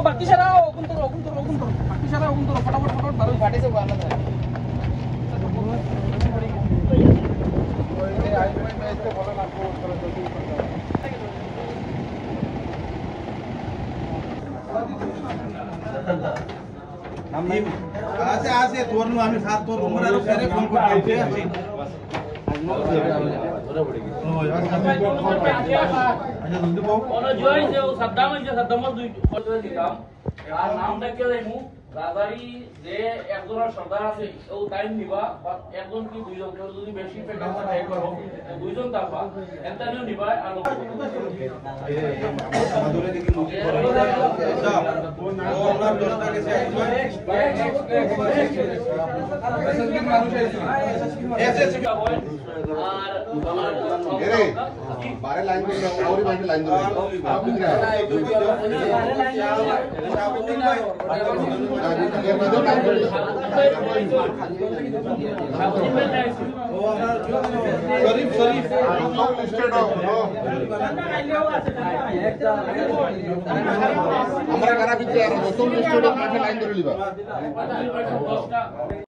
বাকি সারা ওগুন তো বাকি সারা ওগুন তো ফটাফট ভালো গাড়ি সব আলাদা আছে তোর নু আমি সাত তোর উমর আর ফেরে ফোন করতে আছি আচ্ছা দুধ পাও ওনা জয় যে সাদ্দাম দুই ফটো দিতাম আর নামটা কি দেমু রাজারি যে একজনের সর্দার আছে ও টাইম নিবা বা একজন কি দুইজন কেউ যদি বেশি পেটা দেয় করো দুইজন তারপর এন্টারভিউ নিবা আর দূরে দেখি মুখে আচ্ছা ও ওনার দশটা কেসে এসএসবি মানুষ এসএসবি আর আমার এরে বারে লাইন করে ওরি বাইরে লাইন ধরে আপনি কি আমরা কারা বিদ্যা আর নতুন স্টুডেন্ট লাইন ধরে লিবা